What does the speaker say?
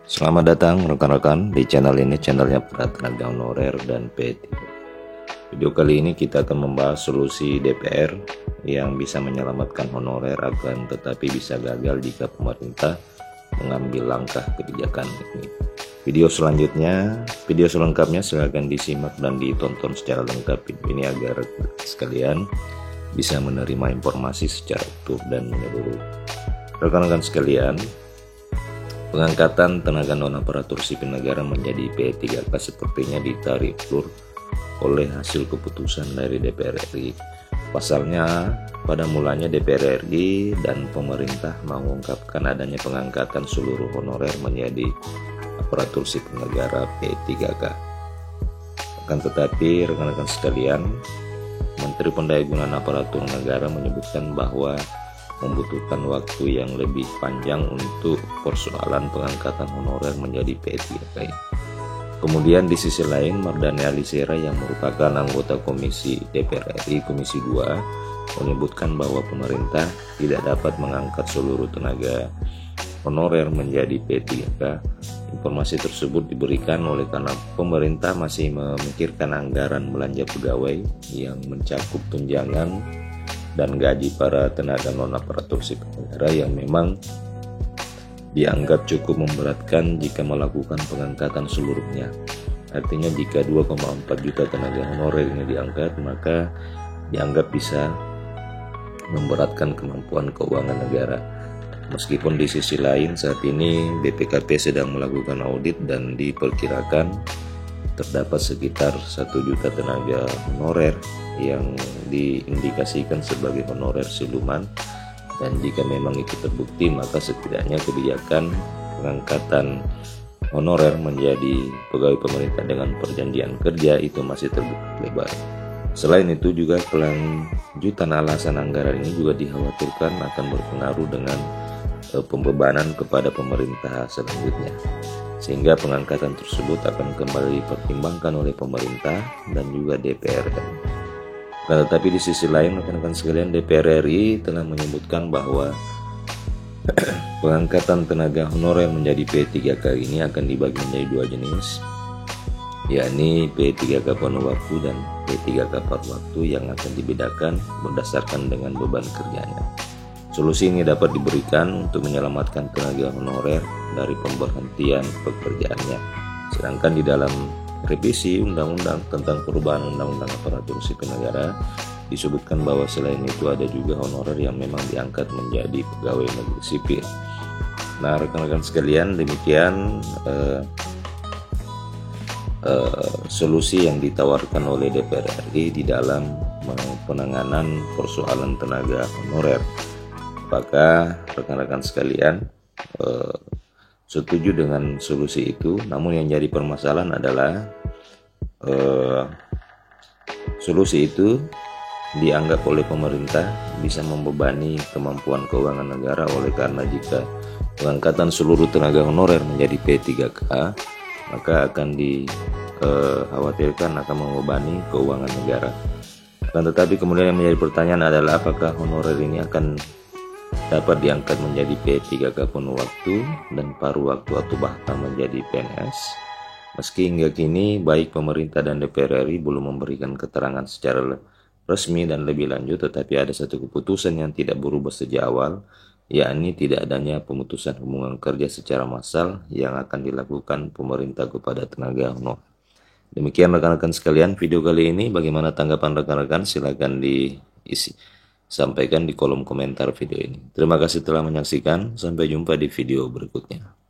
Selamat datang rekan-rekan di channel ini, channelnya para tenaga honorer dan P3. Video kali ini kita akan membahas solusi DPR yang bisa menyelamatkan honorer akan tetapi bisa gagal jika pemerintah mengambil langkah kebijakan ini. Video selanjutnya, video selengkapnya silakan disimak dan ditonton secara lengkap ini agar sekalian bisa menerima informasi secara utuh dan menyeluruh. Rekan-rekan sekalian, pengangkatan tenaga non-aparatur sipil negara menjadi P3K sepertinya ditarik ulur oleh hasil keputusan dari DPR RI. Pasalnya, pada mulanya DPR RI dan pemerintah mengungkapkan adanya pengangkatan seluruh honorer menjadi aparatur sipil negara P3K. Akan tetapi, rekan-rekan sekalian, Menteri Pendayagunaan Aparatur Negara menyebutkan bahwa membutuhkan waktu yang lebih panjang untuk persoalan pengangkatan honorer menjadi P3K. Kemudian di sisi lain, Mardhani Alisera yang merupakan anggota Komisi DPR RI Komisi 2 menyebutkan bahwa pemerintah tidak dapat mengangkat seluruh tenaga honorer menjadi P3K. Informasi tersebut diberikan oleh karena pemerintah masih memikirkan anggaran belanja pegawai yang mencakup tunjangan dan gaji para tenaga non-aparatur sipil negara yang memang dianggap cukup memberatkan jika melakukan pengangkatan seluruhnya. Artinya jika 2,4 juta tenaga honorer ini diangkat, maka dianggap bisa memberatkan kemampuan keuangan negara. Meskipun di sisi lain saat ini BPKP sedang melakukan audit dan diperkirakan terdapat sekitar 1 juta tenaga honorer yang diindikasikan sebagai honorer siluman, dan jika memang itu terbukti maka setidaknya kebijakan pengangkatan honorer menjadi pegawai pemerintah dengan perjanjian kerja itu masih terbuka lebar. Selain itu juga kelanjutan alasan anggaran ini juga dikhawatirkan akan berpengaruh dengan pembebanan kepada pemerintah selanjutnya, sehingga pengangkatan tersebut akan kembali dipertimbangkan oleh pemerintah dan juga DPR. Tetapi di sisi lain, rekan-rekan sekalian, DPR RI telah menyebutkan bahwa pengangkatan tenaga honorer menjadi P3K ini akan dibagi menjadi dua jenis, yakni P3K penuh waktu dan P3K paruh waktu yang akan dibedakan berdasarkan dengan beban kerjanya. Solusi ini dapat diberikan untuk menyelamatkan tenaga honorer dari pemberhentian pekerjaannya. Sedangkan di dalam revisi Undang-Undang tentang perubahan Undang-Undang Aparatur Sipil Negara disebutkan bahwa selain itu ada juga honorer yang memang diangkat menjadi pegawai negeri sipil. Nah, rekan-rekan sekalian, demikian solusi yang ditawarkan oleh DPR RI di dalam penanganan persoalan tenaga honorer. Apakah rekan-rekan sekalian setuju dengan solusi itu? Namun yang jadi permasalahan adalah solusi itu dianggap oleh pemerintah bisa membebani kemampuan keuangan negara, oleh karena jika pengangkatan seluruh tenaga honorer menjadi P3K maka akan dikhawatirkan akan membebani keuangan negara. Dan tetapi kemudian yang menjadi pertanyaan adalah apakah honorer ini akan dapat diangkat menjadi P3K penuh waktu dan paruh waktu atau bahkan menjadi PNS. Meski hingga kini baik pemerintah dan DPR RI belum memberikan keterangan secara resmi dan lebih lanjut, tetapi ada satu keputusan yang tidak berubah sejak awal, yakni tidak adanya pemutusan hubungan kerja secara massal yang akan dilakukan pemerintah kepada tenaga honorer. Demikian rekan-rekan sekalian video kali ini. Bagaimana tanggapan rekan-rekan? Silakan sampaikan di kolom komentar video ini. Terima kasih telah menyaksikan. Sampai jumpa di video berikutnya.